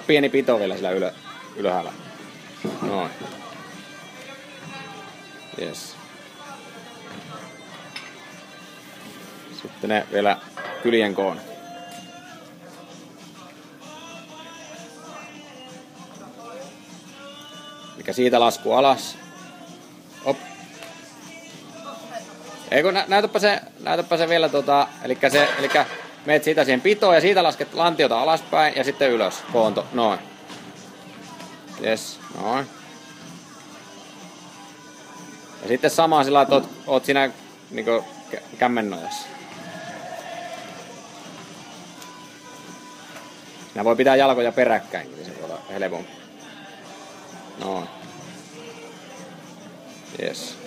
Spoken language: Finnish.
pieni pito vielä sillä ylhäällä. Noin. Yes. Sitten ne vielä kyljen koon. Mikä siitä lasku alas. Op. Eikö näytäpä se vielä elikkä meet siitä siihen pitoon ja siitä lasket lantiota alaspäin ja sitten ylös koonto. Noin. Yes, noin. Ja sitten sama sillä että oot siinä niinku kämmennojassa. Siinä voi pitää jalkoja peräkkäin, niin se voi olla helpompi. Noin. Yes.